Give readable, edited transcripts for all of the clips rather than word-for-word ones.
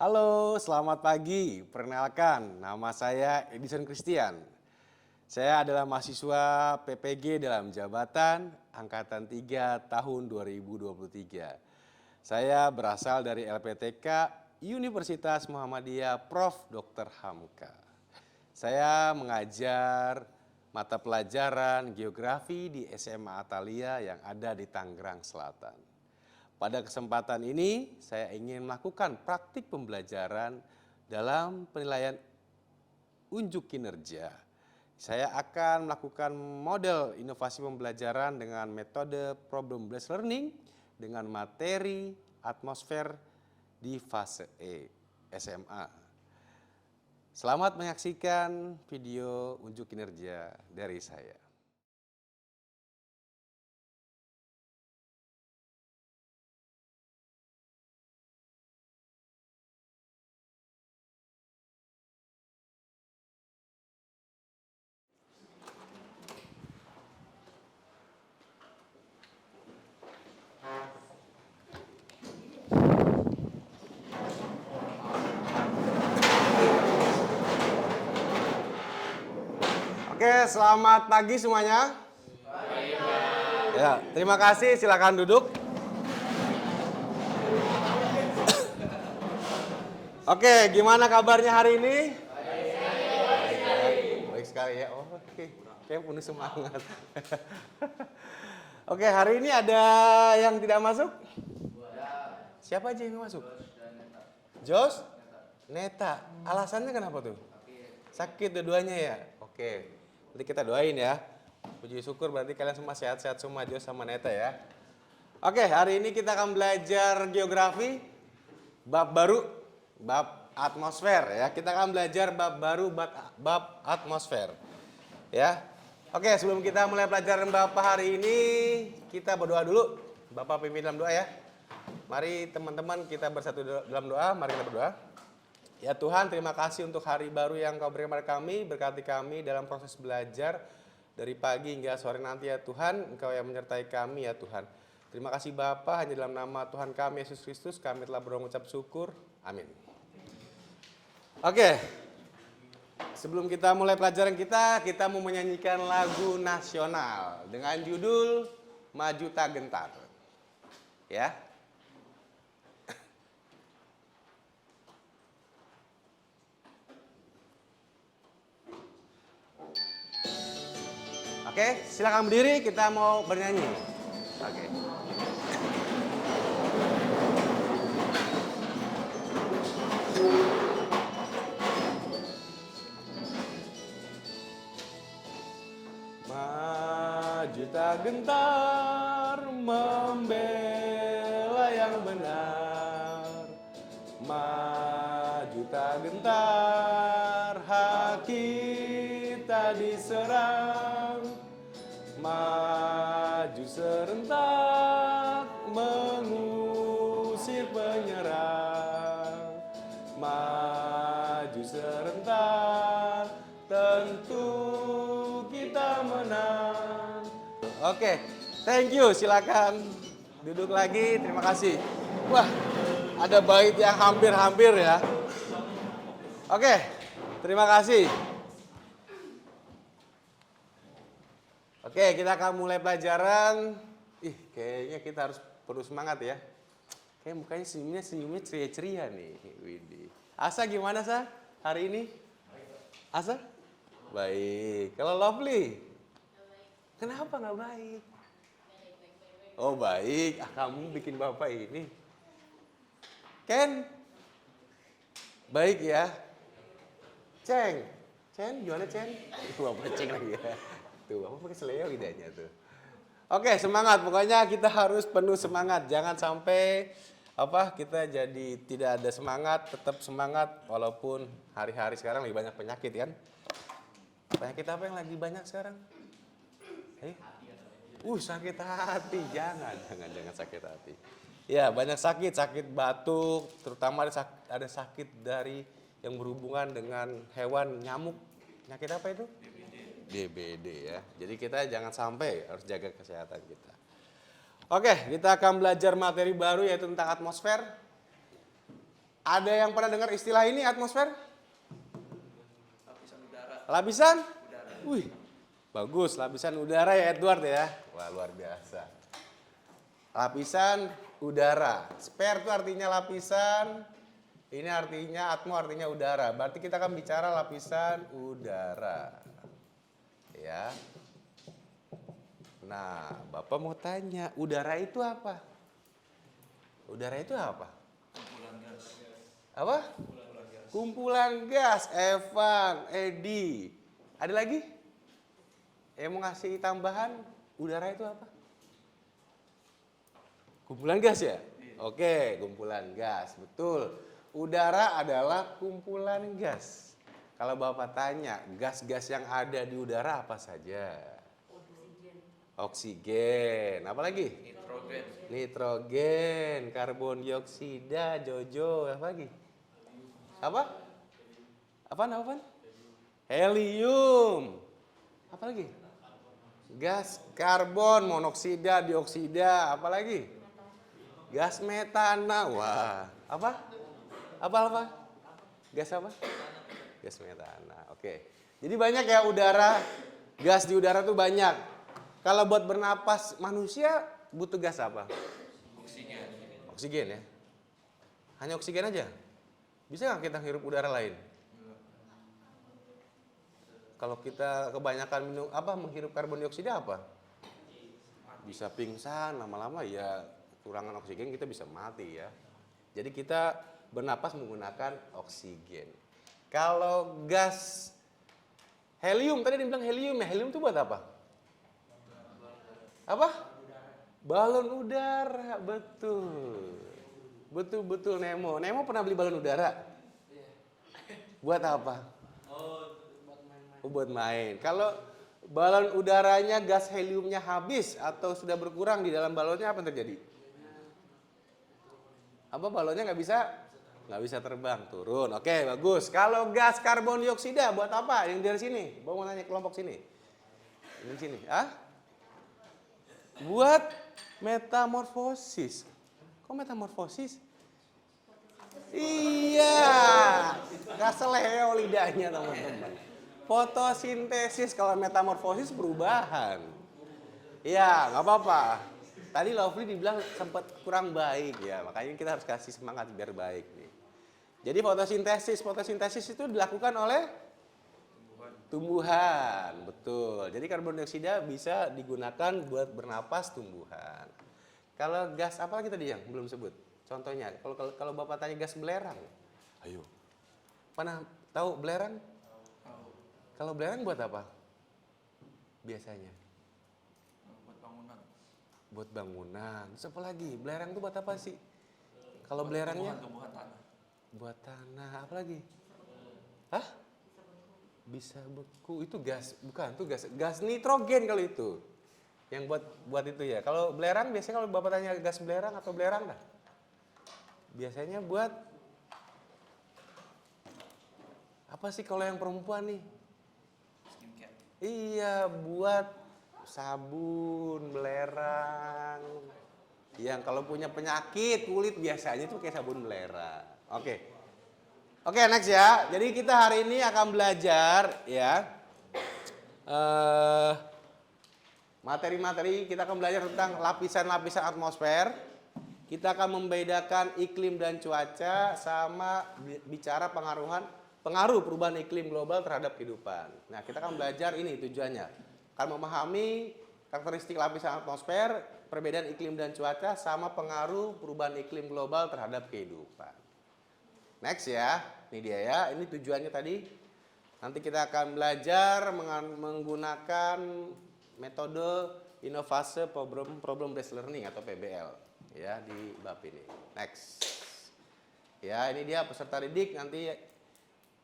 Halo, selamat pagi. Perkenalkan, nama saya Edison Christian. Saya adalah mahasiswa PPG dalam jabatan Angkatan 3 tahun 2023. Saya berasal dari LPTK Universitas Muhammadiyah Prof. Dr. Hamka. Saya mengajar mata pelajaran geografi di SMA Atalia yang ada di Tangerang Selatan. Pada kesempatan ini, saya ingin melakukan praktik pembelajaran dalam penilaian unjuk kinerja. Saya akan melakukan model inovasi pembelajaran dengan metode problem based learning dengan materi atmosfer di fase E SMA. Selamat menyaksikan video unjuk kinerja dari saya. Oke, selamat pagi semuanya. Ya, terima kasih. Silakan duduk. Oke, gimana kabarnya hari ini? Baik sekali ya. Oh, oke. Kayak penuh semangat. Oke, hari ini ada yang tidak masuk? Siapa aja yang masuk? Jos? Neta. Alasannya kenapa tuh? Sakit dua-duanya ya? Oke. Nanti kita doain ya. Puji syukur berarti kalian semua sehat-sehat semua, Jos sama Neta ya. Oke, hari ini kita akan belajar geografi bab baru, bab atmosfer ya. Kita akan belajar bab baru, bab atmosfer. Ya. Oke, sebelum kita mulai pelajaran Bapak hari ini, kita berdoa dulu. Bapak pimpin dalam doa ya. Mari teman-teman kita bersatu dalam doa, mari kita berdoa. Ya Tuhan, terima kasih untuk hari baru yang Kau berikan kepada kami, berkati kami dalam proses belajar dari pagi hingga sore nanti ya Tuhan, Engkau yang menyertai kami ya Tuhan. Terima kasih Bapa, hanya dalam nama Tuhan kami Yesus Kristus kami telah berucap syukur. Amin. Oke, sebelum kita mulai pelajaran kita mau menyanyikan lagu nasional dengan judul Maju Tak Gentar. Ya. Oke, silakan berdiri, kita mau bernyanyi. Oke. Maju tak gentar membela yang benar. Maju tak gentar hak kita diserang. Maju serentak mengusir penyerang. Maju serentak tentu kita menang. Oke, thank you. Silakan duduk lagi. Terima kasih. Wah, ada bait yang hampir-hampir ya. Oke, terima kasih. Oke, kita akan mulai pelajaran. Kayaknya kita harus perlu semangat ya. Kayak mukanya senyumnya ceria-ceria nih. Widih. Asa gimana, Sa? Hari ini? Asa? Baik. Kalau Lovely? Kenapa nggak baik? Oh baik. Kamu bikin Bapak ini. Ken? Baik ya. Ceng? Gimana Ceng? Bapak Ceng lagi ya. Tuh, Bapak pakai seleo lidahnya tuh. Oke, semangat. Pokoknya kita harus penuh semangat. Jangan sampai kita jadi tidak ada semangat, tetap semangat walaupun hari-hari sekarang lagi banyak penyakit kan. Penyakit apa yang lagi banyak sekarang? Sakit hati. Jangan sakit hati. Ya, banyak sakit batuk, terutama ada sakit dari yang berhubungan dengan hewan nyamuk. Penyakit apa itu? DBD ya. Jadi kita jangan sampai, harus jaga kesehatan kita. Oke, kita akan belajar materi baru yaitu tentang atmosfer. Ada yang pernah dengar istilah ini atmosfer? Lapisan udara. Lapisan? Udara. Wih, bagus. Lapisan udara ya Edward ya. Wah, luar biasa. Lapisan udara. Spare itu artinya lapisan. Ini artinya atmo, artinya udara. Berarti kita akan bicara lapisan udara. Ya. Nah, Bapak mau tanya, udara itu apa? Udara itu apa? Kumpulan gas. Apa? Kumpulan gas. Evan, Edi. Ada lagi? Yang mau ngasih tambahan, udara itu apa? Kumpulan gas ya? Oke, kumpulan gas. Betul. Udara adalah kumpulan gas. Kalau Bapak tanya, gas-gas yang ada di udara apa saja? Oksigen. Apa lagi? Nitrogen. Nitrogen, karbon dioksida, Jojo, apa lagi? Apa? Apaan? Helium. Apa lagi? Gas karbon, monoksida, dioksida, apa lagi? Gas metana. Wah, apa? Apa? Gas apa? Gas metana. Oke. Jadi banyak ya udara, gas di udara tuh banyak. Kalau buat bernapas manusia butuh gas apa? Oksigen. Oksigen ya. Hanya oksigen aja. Bisa nggak kita hirup udara lain? Kalau kita kebanyakan menghirup karbon dioksida apa? Bisa pingsan, lama-lama ya kekurangan oksigen kita bisa mati ya. Jadi kita bernapas menggunakan oksigen. Kalau gas helium, tadi dia bilang helium ya. Helium itu buat apa? Apa? Balon udara, betul. Betul Nemo. Nemo pernah beli balon udara? Buat apa? Buat main. Kalau balon udaranya gas heliumnya habis atau sudah berkurang di dalam balonnya, apa yang terjadi? Apa balonnya nggak bisa terbang, turun. Oke, bagus. Kalau gas karbon dioksida buat apa? Yang dari sini. Bawa mau nanya kelompok sini. Ini sini. Buat metamorfosis. Kok metamorfosis? Iya. Nggak seleo lidahnya teman-teman. Fotosintesis, kalau metamorfosis perubahan. Iya, nggak apa-apa. Tadi Lovely dibilang sempat kurang baik ya, makanya kita harus kasih semangat biar baik nih. Jadi fotosintesis itu dilakukan oleh tumbuhan, betul. Jadi karbon dioksida bisa digunakan buat bernapas tumbuhan. Kalau gas apa lagi tadi yang belum sebut? Contohnya, kalau Bapak tanya gas belerang, ayo. Pernah tahu belerang? Kalau belerang buat apa? Biasanya? Buat bangunan. Buat bangunan. Terus apa lagi? Belerang itu buat apa sih? Kalau belerangnya? Tumbuhan tanah. Buat tanah. Apa lagi? Hah? Bisa beku. Itu gas, bukan? Itu gas nitrogen kalau itu. Yang buat itu ya. Kalau belerang biasanya kalau Bapak tanya gas belerang atau belerang dah. Biasanya buat apa sih kalau yang perempuan nih? Skincare. Iya, buat sabun, belerang. Yang kalau punya penyakit kulit biasanya itu kayak sabun belerang. Oke, next ya. Jadi kita hari ini akan belajar ya. Materi-materi kita akan belajar tentang lapisan-lapisan atmosfer. Kita akan membedakan iklim dan cuaca sama bicara pengaruh perubahan iklim global terhadap kehidupan. Nah, kita akan belajar ini tujuannya. Akan memahami karakteristik lapisan atmosfer, perbedaan iklim dan cuaca, sama pengaruh perubahan iklim global terhadap kehidupan. Next ya, ini dia ya, ini tujuannya tadi. Nanti kita akan belajar menggunakan metode inovasi problem based learning atau PBL ya di bab ini. Next. Ya, ini dia peserta didik nanti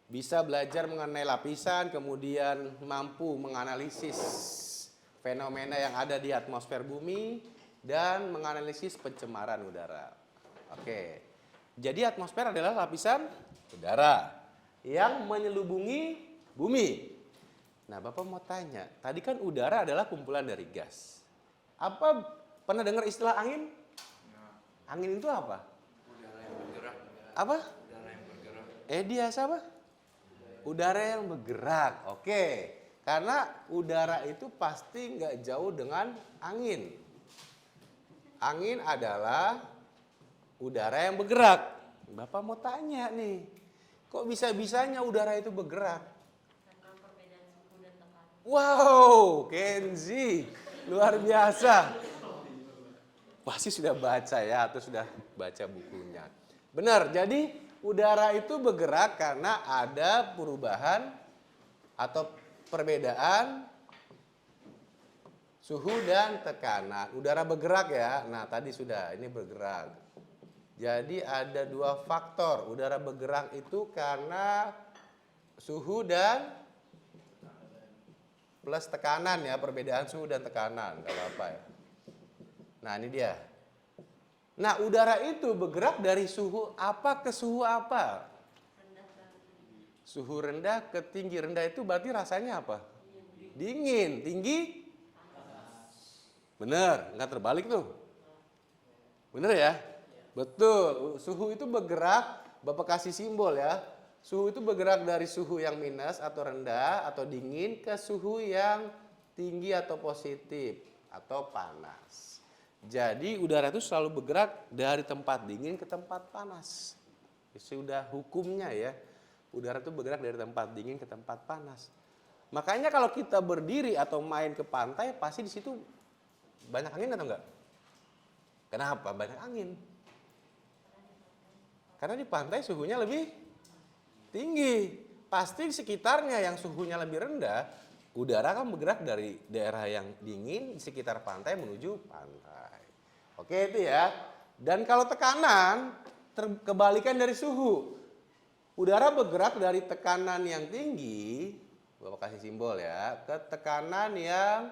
bisa belajar mengenai lapisan, kemudian mampu menganalisis fenomena yang ada di atmosfer bumi dan menganalisis pencemaran udara. Oke. Jadi atmosfer adalah lapisan udara yang menyelubungi bumi. Nah, Bapak mau tanya, tadi kan udara adalah kumpulan dari gas. Apa pernah dengar istilah angin? Angin itu apa? Udara yang bergerak. Apa? Udara Dia apa? Udara yang bergerak. Oke. Karena udara itu pasti nggak jauh dengan angin. Angin adalah udara yang bergerak. Bapak mau tanya nih, kok bisa-bisanya udara itu bergerak? Karena perbedaan suhu dan tekanan. Wow, Kenzi, luar biasa. Pasti sudah baca ya, atau sudah baca bukunya. Benar, jadi udara itu bergerak karena ada perubahan atau perbedaan suhu dan tekanan. Udara bergerak ya, nah tadi sudah, ini bergerak. Jadi ada dua faktor, udara bergerak itu karena suhu dan plus tekanan ya, perbedaan suhu dan tekanan, gak apa-apa ya. Nah ini dia. Nah udara itu bergerak dari suhu apa ke suhu apa? Suhu rendah ke tinggi. Rendah itu berarti rasanya apa? Dingin. Tinggi? Bener, nggak terbalik tuh. Bener ya? Betul. Suhu itu bergerak, Bapak kasih simbol ya. Suhu itu bergerak dari suhu yang minus atau rendah atau dingin ke suhu yang tinggi atau positif atau panas. Jadi udara itu selalu bergerak dari tempat dingin ke tempat panas. Sudah hukumnya ya. Udara itu bergerak dari tempat dingin ke tempat panas. Makanya kalau kita berdiri atau main ke pantai, pasti di situ banyak angin atau enggak? Kenapa banyak angin? Karena di pantai suhunya lebih tinggi. Pasti di sekitarnya yang suhunya lebih rendah, udara kan bergerak dari daerah yang dingin di sekitar pantai menuju pantai. Oke itu ya. Dan kalau tekanan, kebalikan dari suhu. Udara bergerak dari tekanan yang tinggi, Bapak kasih simbol ya, ke tekanan yang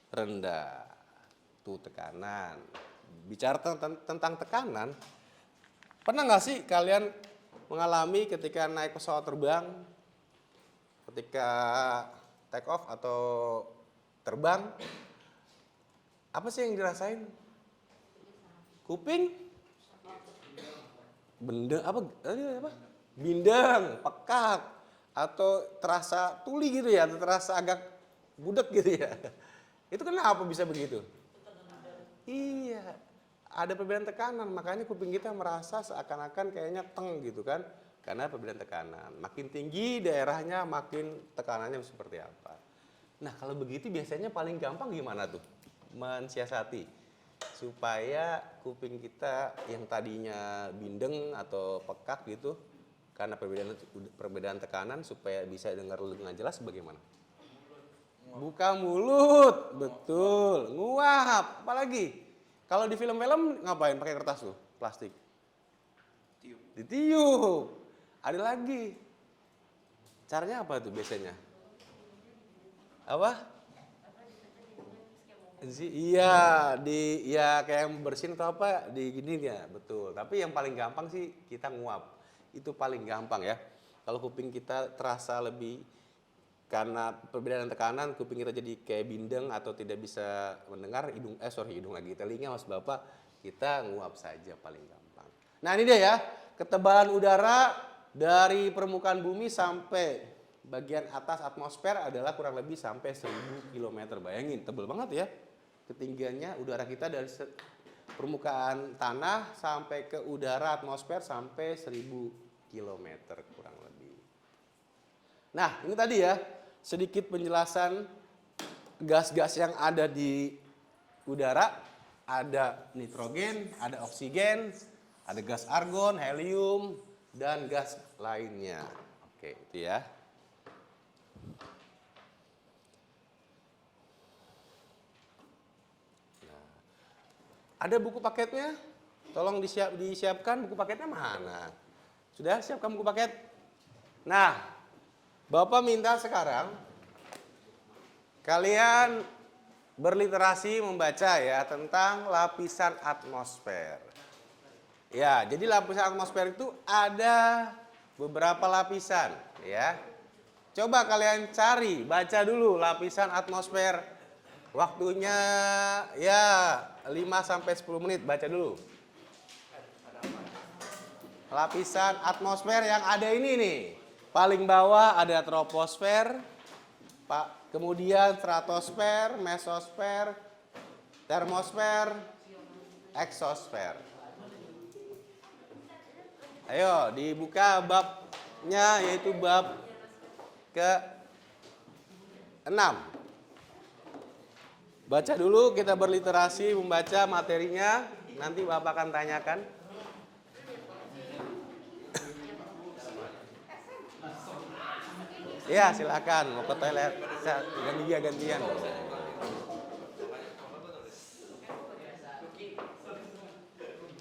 rendah. Tuh tekanan. Bicara tentang tekanan, pernah nggak sih kalian mengalami ketika naik pesawat terbang, ketika take off atau terbang, apa sih yang dirasain? Kuping? Benda apa? Bindeng, pekak, atau terasa tuli gitu ya, atau terasa agak budek gitu ya. Itu kenapa bisa begitu? Iya, ada perbedaan tekanan, makanya kuping kita merasa seakan-akan kayaknya teng gitu kan, karena perbedaan tekanan. Makin tinggi daerahnya, makin tekanannya seperti apa. Nah kalau begitu biasanya paling gampang gimana tuh mensiasati supaya kuping kita yang tadinya bindeng atau pekak gitu, karena perbedaan tekanan, supaya bisa dengar dengan jelas bagaimana? Buka mulut, betul. Nguap, apalagi? Kalau di film-film ngapain? Pakai kertas tuh, plastik. Tiup. Ditiup. Ada lagi. Caranya apa tuh biasanya? Apa? Iya, ya kayak bersin atau apa di gini ya, betul. Tapi yang paling gampang sih kita nguap. Itu paling gampang ya. Kalau kuping kita terasa lebih karena perbedaan tekanan, kuping kita jadi kayak bindeng atau tidak bisa mendengar, hidung lagi, telinga mas bapak, kita nguap saja paling gampang. Nah ini dia ya, ketebalan udara dari permukaan bumi sampai bagian atas atmosfer adalah kurang lebih sampai 1000 km. Bayangin, tebal banget ya ketinggiannya udara kita dari permukaan tanah sampai ke udara atmosfer sampai 1000 km kurang lebih. Nah ini tadi ya sedikit penjelasan gas-gas yang ada di udara. Ada nitrogen, ada oksigen, ada gas argon, helium, dan gas lainnya. Oke itu ya. Nah, ada buku paketnya? Tolong disiapkan buku paketnya mana? Sudah siapkan buku paket? Nah, Bapak minta sekarang kalian berliterasi membaca ya tentang lapisan atmosfer. Ya, jadi lapisan atmosfer itu ada beberapa lapisan ya. Coba kalian cari, baca dulu lapisan atmosfer. Waktunya ya 5 sampai 10 menit, baca dulu. lapisan atmosfer yang ada ini nih. Paling bawah ada troposfer, Pak. Kemudian stratosfer, mesosfer, termosfer, eksosfer. Ayo dibuka babnya, yaitu bab ke-6. Baca dulu, kita berliterasi membaca materinya. Nanti Bapak akan tanyakan. Ya silakan, mau ke toilet. Gantian.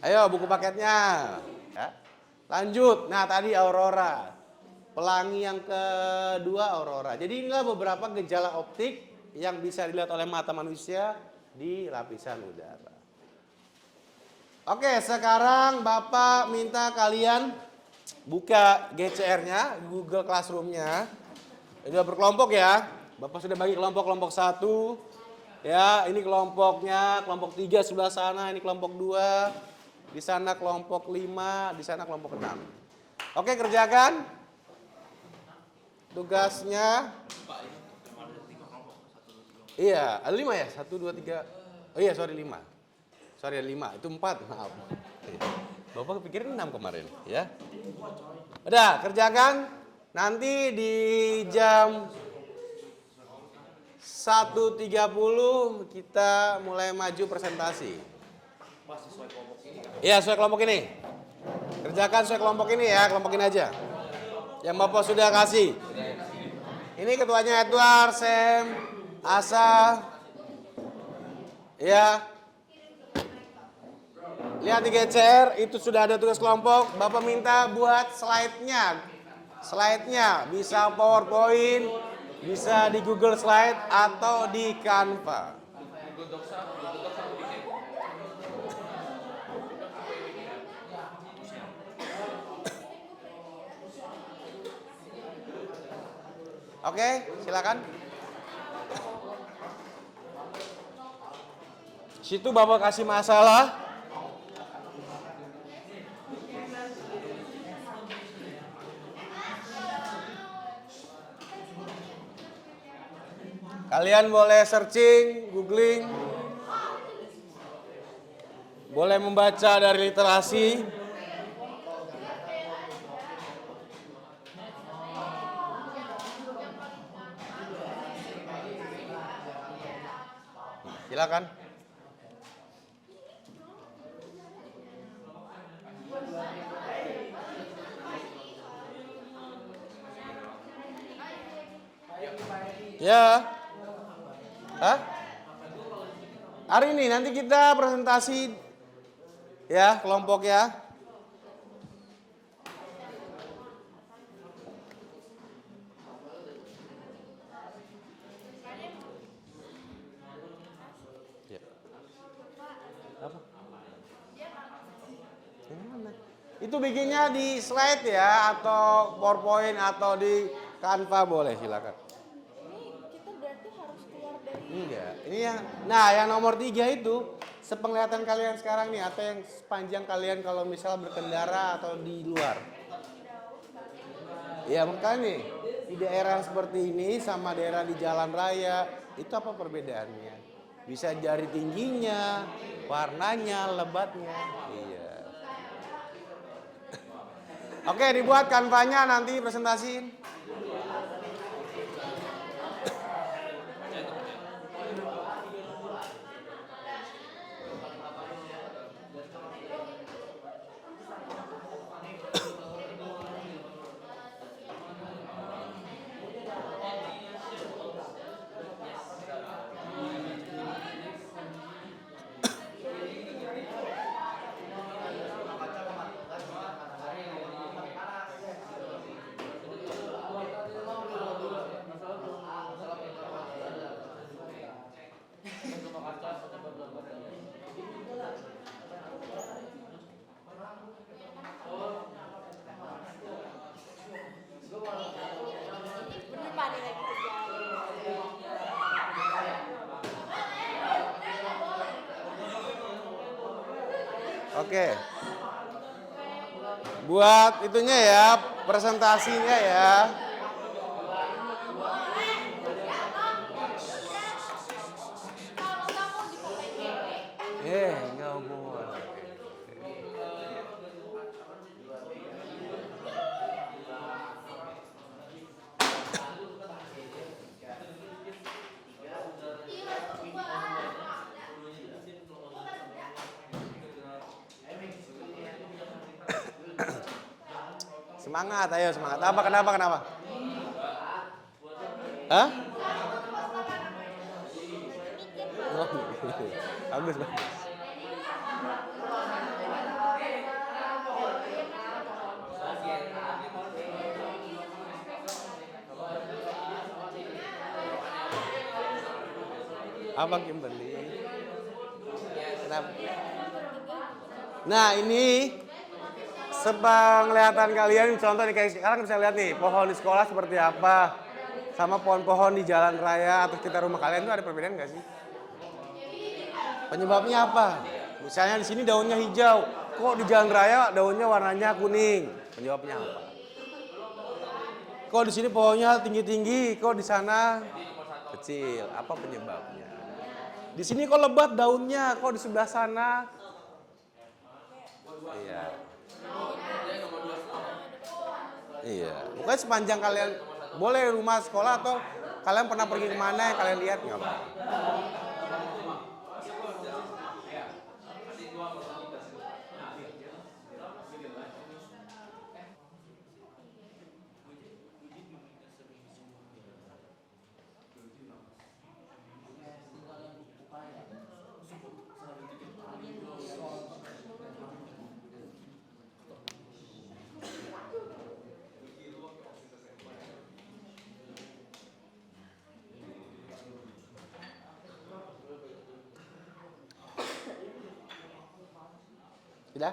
Ayo buku paketnya. Ya. Lanjut. Nah tadi aurora. Pelangi yang kedua aurora. Jadi inilah beberapa gejala optik yang bisa dilihat oleh mata manusia di lapisan udara. Oke, sekarang Bapak minta kalian buka GCR-nya, Google Classroom-nya. Sudah berkelompok ya. Bapak sudah bagi kelompok 1. Ya, ini kelompoknya, kelompok 3 sebelah sana, ini kelompok 2. Di sana kelompok 5, di sana kelompok 6. Oke, kerjakan. Tugasnya. Iya, ada 5 ya? 1, 2, 3. Oh iya, sorry 5. Sorry 5, itu 4, maaf. Bapak kepikiran 6 kemarin, ya. Udah, kerjakan. Nanti di jam 1.30 kita mulai maju presentasi. Iya, sesuai kelompok ini. Kerjakan sesuai kelompok ini ya, kelompok ini aja. Yang Bapak sudah kasih. Ini ketuanya Edward, Sam, Asa. Ya. Lihat di GCR, itu sudah ada tugas kelompok. Bapak minta buat slide-nya. Slide-nya bisa PowerPoint, bisa di Google Slide atau di Canva. Oke, silakan. Situ Bapak kasih masalah. Kalian boleh searching, googling, boleh membaca dari literasi. Silakan. Ya. Hah? Hari ini nanti kita presentasi ya kelompok ya. Ya. Apa? Yang mana? Itu bikinnya di slide ya atau PowerPoint atau di Canva boleh silakan. Enggak, ini yang, nah yang nomor 3 itu sepenglihatan kalian sekarang nih atau yang sepanjang kalian kalau misal berkendara atau di luar. Ya makanya nih, di daerah seperti ini sama daerah di jalan raya itu apa perbedaannya? Bisa jari tingginya, warnanya, lebatnya. Iya. Oke, dibuat kanvanya nanti presentasiin. Oke. Buat itunya ya, presentasinya ya. Nggak boleh. Semangat, ayo semangat. Apa, kenapa? Hah? Oh, bagus. Apa Kimberly? Kenapa? Nah ini sepenglihatan kalian, contoh nih kayak sekarang bisa lihat nih pohon di sekolah seperti apa, sama pohon-pohon di jalan raya atau sekitar rumah kalian tuh ada perbedaan nggak sih? Penyebabnya apa? Misalnya di sini daunnya hijau, kok di jalan raya daunnya warnanya kuning? Penyebabnya apa? Kok di sini pohonnya tinggi-tinggi, kok di sana kecil? Apa penyebabnya? Di sini kok lebat daunnya, kok di sebelah sana? Iya. Pokoknya sepanjang kalian boleh rumah sekolah atau kalian pernah pergi kemana yang kalian lihat nggak apa? Tidak?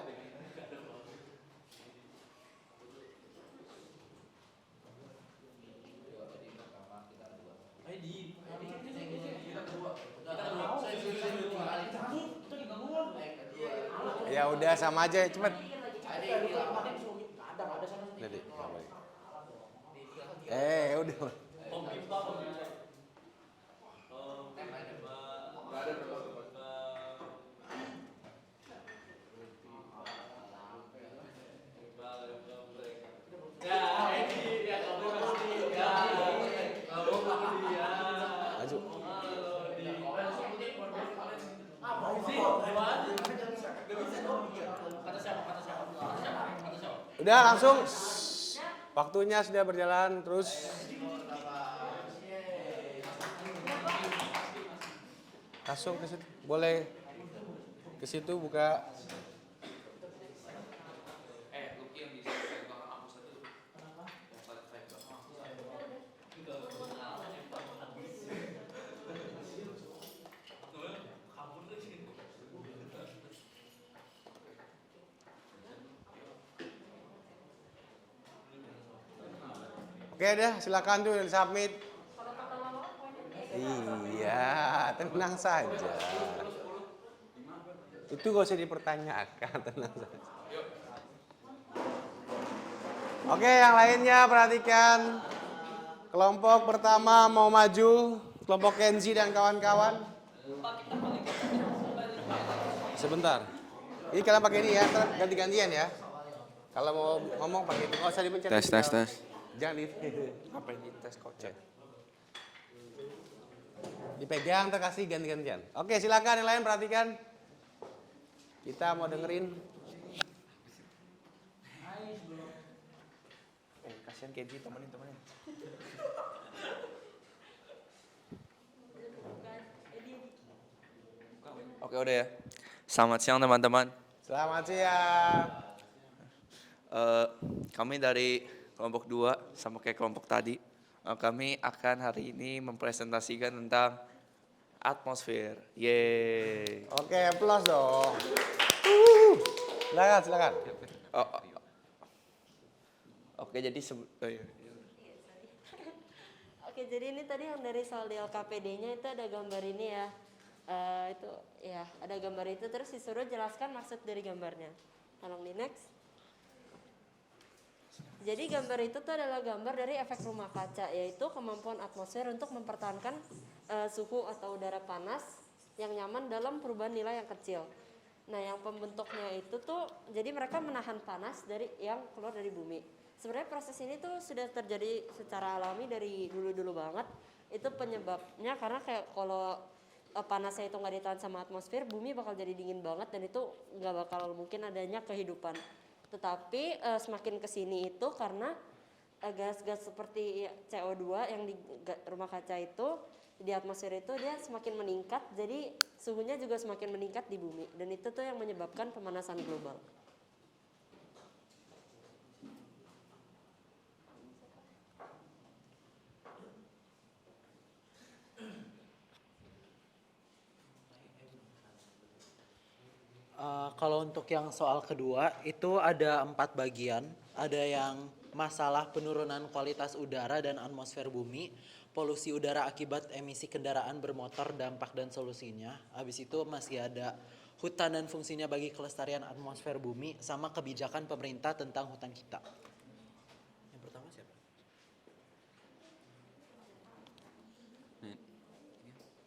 Ya udah sama aja, cepet. Jadi, udah. Maju. Udah langsung. Waktunya sudah berjalan terus. Langsung ke situ. Boleh ke situ buka. Oke deh, silakan tuh submit. Iya, tenang saja. Itu gak usah dipertanyakan, tenang saja. Oke, yang lainnya perhatikan. Kelompok pertama mau maju, kelompok Kenzi dan kawan-kawan. Sebentar. Ini kalian pakai ini ya, ganti-gantian ya. Kalau mau ngomong pakai itu, nggak usah dipencet. Tes. Jangan di Apa ini tes kocek? dipegang, terkasih ganti-gantian. Oke, silakan yang lain perhatikan. Kita mau dengerin. Kasihan Kenji, temenin. Oke udah ya. Selamat siang teman-teman. Selamat siang. Kami dari kelompok 2 sama kayak kelompok tadi. Kami akan hari ini mempresentasikan tentang atmosfer. Yeay. Oke, plus dong. Silakan. Oke, jadi Oke, jadi ini tadi yang dari soal di LKPD-nya itu ada gambar ini ya. Itu ya, ada gambar itu terus disuruh jelaskan maksud dari gambarnya. Tolong di next. Jadi gambar itu tuh adalah gambar dari efek rumah kaca, yaitu kemampuan atmosfer untuk mempertahankan suhu atau udara panas yang nyaman dalam perubahan nilai yang kecil. Nah, yang pembentuknya itu tuh, jadi mereka menahan panas dari yang keluar dari bumi. Sebenarnya proses ini tuh sudah terjadi secara alami dari dulu-dulu banget. Itu penyebabnya karena kayak kalau panasnya itu nggak ditahan sama atmosfer, bumi bakal jadi dingin banget dan itu nggak bakal mungkin adanya kehidupan. Tetapi semakin kesini itu karena gas-gas seperti CO2 yang di rumah kaca itu di atmosfer itu dia semakin meningkat, jadi suhunya juga semakin meningkat di bumi dan itu tuh yang menyebabkan pemanasan global. Kalau untuk yang soal kedua itu ada 4 bagian. Ada yang masalah penurunan kualitas udara dan atmosfer bumi, polusi udara akibat emisi kendaraan bermotor, dampak dan solusinya. Habis itu masih ada hutan dan fungsinya bagi kelestarian atmosfer bumi, sama kebijakan pemerintah tentang hutan kita. Yang pertama siapa?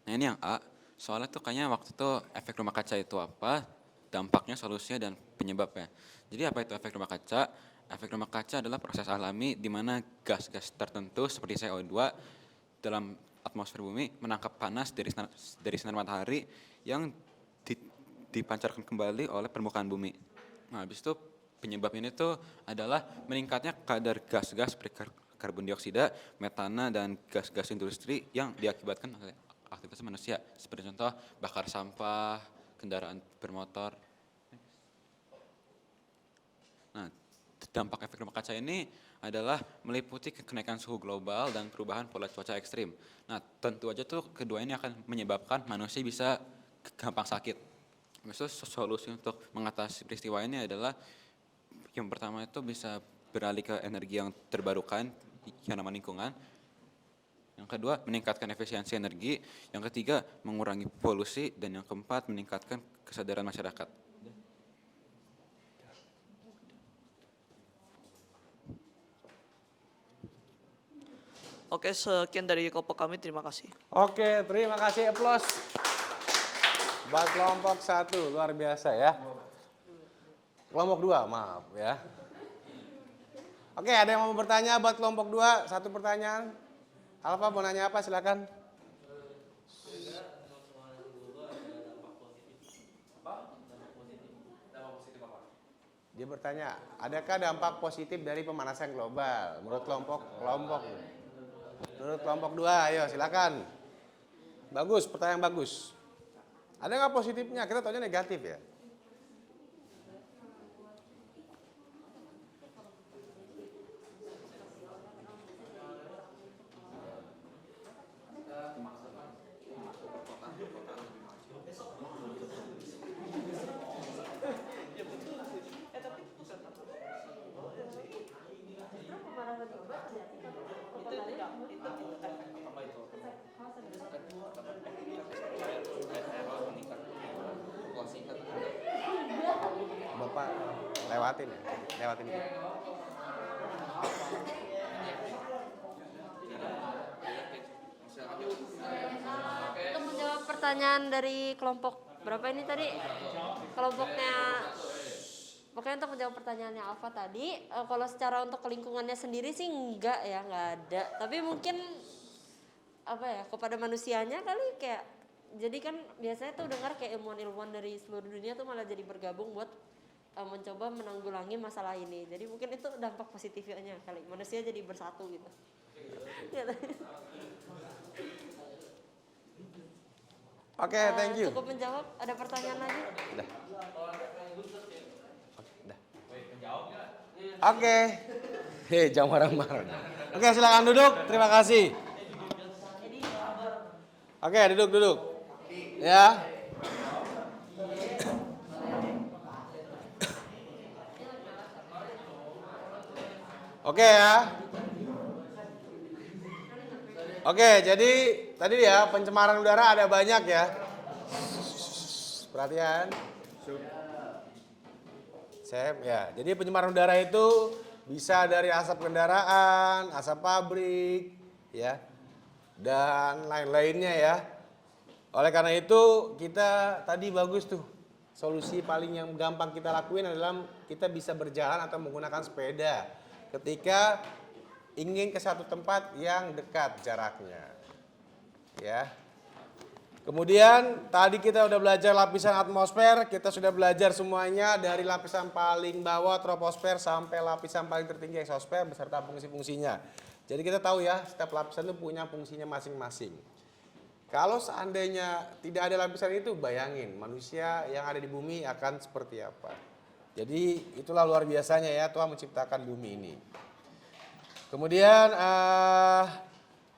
Nah ini yang A, soalnya tuh kayaknya waktu itu efek rumah kaca itu apa, dampaknya, solusinya, dan penyebabnya. Jadi apa itu efek rumah kaca? Efek rumah kaca adalah proses alami di mana gas-gas tertentu seperti CO2 dalam atmosfer bumi menangkap panas dari sinar matahari yang dipancarkan kembali oleh permukaan bumi. Nah, habis itu penyebab ini tuh adalah meningkatnya kadar gas-gas seperti karbon dioksida, metana, dan gas-gas industri yang diakibatkan oleh aktivitas manusia. Seperti contoh bakar sampah, kendaraan bermotor. Nah, dampak efek rumah kaca ini adalah meliputi kenaikan suhu global dan perubahan pola cuaca ekstrim. Nah, tentu aja tuh kedua ini akan menyebabkan manusia bisa gampang sakit. Maksudnya solusi untuk mengatasi peristiwa ini adalah yang pertama itu bisa beralih ke energi yang terbarukan yang ramah lingkungan. Yang kedua, meningkatkan efisiensi energi. Yang ketiga, mengurangi polusi. Dan yang keempat, meningkatkan kesadaran masyarakat. Oke, sekian dari kelompok kami. Terima kasih. Oke, terima kasih, aplaus. Buat kelompok 1, luar biasa ya. Kelompok 2, maaf ya. Oke, ada yang mau bertanya buat kelompok 2? Satu pertanyaan. Alfa mau nanya apa? Silakan. Dia bertanya, adakah dampak positif dari pemanasan global menurut kelompok? Menurut kelompok 2, ayo silakan. Bagus, pertanyaan bagus. Ada nggak positifnya? Kita taunya negatif ya. Bapak lewatin ya, lewatin ya. Untuk menjawab pertanyaan dari kelompok berapa ini tadi? Kelompoknya, pokoknya untuk menjawab pertanyaannya Alfa tadi, kalau secara untuk lingkungannya sendiri sih enggak ya, enggak ada. Tapi mungkin apa ya, kepada manusianya kali kayak, jadi kan biasanya tuh dengar kayak ilmuwan-ilmuwan dari seluruh dunia tuh malah jadi bergabung buat mencoba menanggulangi masalah ini. Jadi mungkin itu dampak positifnya kali, manusia jadi bersatu gitu. Oke, thank you. Cukup menjawab, ada pertanyaan lagi? Udah. Oke. Hei, jangan marah-marah. Oke, silakan duduk. Terima kasih. Oke, duduk. Ya. Oke ya. Oke, jadi tadi ya pencemaran udara ada banyak ya. Perhatian. Saya ya. Jadi pencemaran udara itu bisa dari asap kendaraan, asap pabrik, ya, dan lain-lainnya ya. Oleh karena itu kita tadi bagus tuh, solusi paling yang gampang kita lakuin adalah kita bisa berjalan atau menggunakan sepeda ketika ingin ke satu tempat yang dekat jaraknya, ya. Kemudian tadi kita udah belajar lapisan atmosfer, kita sudah belajar semuanya dari lapisan paling bawah troposfer sampai lapisan paling tertinggi eksosfer beserta fungsi-fungsinya. Jadi kita tahu ya, setiap lapisan itu punya fungsinya masing-masing. Kalau seandainya tidak ada lapisan itu, bayangin manusia yang ada di bumi akan seperti apa. Jadi itulah luar biasanya ya, Tuhan menciptakan bumi ini. Kemudian,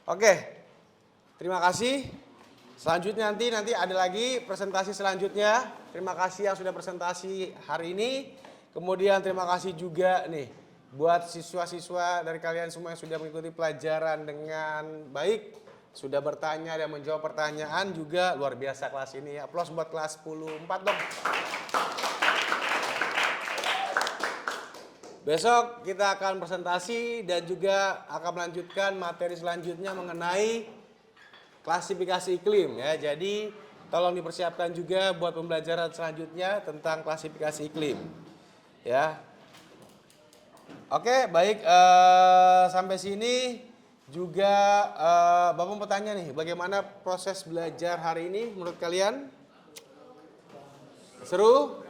oke, terima kasih. Selanjutnya nanti ada lagi presentasi selanjutnya. Terima kasih yang sudah presentasi hari ini. Kemudian terima kasih juga nih buat siswa-siswa dari kalian semua yang sudah mengikuti pelajaran dengan baik, sudah bertanya dan menjawab pertanyaan juga luar biasa kelas ini. Aplaus buat kelas 10-4 dong. Besok kita akan presentasi dan juga akan melanjutkan materi selanjutnya mengenai klasifikasi iklim ya. Jadi tolong dipersiapkan juga buat pembelajaran selanjutnya tentang klasifikasi iklim. Ya. Oke, baik, sampai sini juga Bapak mau tanya nih, bagaimana proses belajar hari ini menurut kalian? Seru?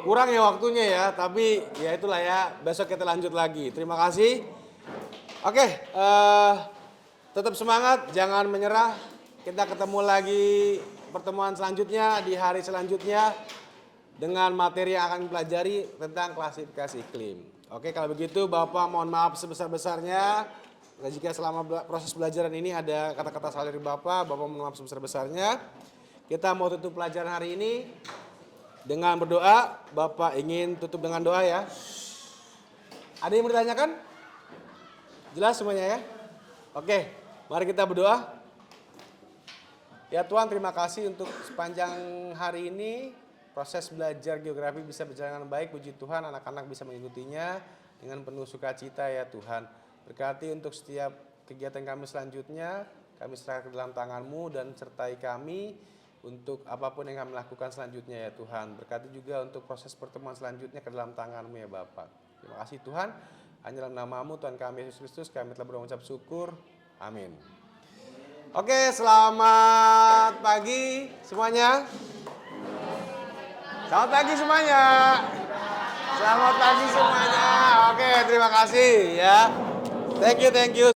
Kurang ya waktunya ya, tapi ya itulah ya, besok kita lanjut lagi. Terima kasih. Oke, tetap semangat, jangan menyerah. Kita ketemu lagi pertemuan selanjutnya di hari selanjutnya dengan materi yang akan dipelajari tentang klasifikasi iklim. Oke, kalau begitu Bapak mohon maaf sebesar-besarnya jika selama proses pelajaran ini ada kata-kata salah dari Bapak mohon maaf sebesar-besarnya. Kita mau tutup pelajaran hari ini dengan berdoa. Bapak ingin tutup dengan doa ya. Ada yang mau ditanyakan? Jelas semuanya ya? Oke, mari kita berdoa. Ya Tuhan, terima kasih untuk sepanjang hari ini proses belajar geografi bisa berjalan dengan baik. Puji Tuhan, anak-anak bisa mengikutinya dengan penuh sukacita ya Tuhan. Berkati untuk setiap kegiatan kami selanjutnya, kami serahkan ke dalam tangan-Mu dan sertai kami untuk apapun yang kami lakukan selanjutnya ya Tuhan. Berkati juga untuk proses pertemuan selanjutnya ke dalam tangan-Mu ya Bapak. Terima kasih Tuhan. Hanya dalam nama-Mu Tuhan kami Yesus Kristus kami telah berucap syukur. Amin. Oke, selamat pagi semuanya. Selamat pagi semuanya. Selamat pagi semuanya. Oke, terima kasih ya. Thank you.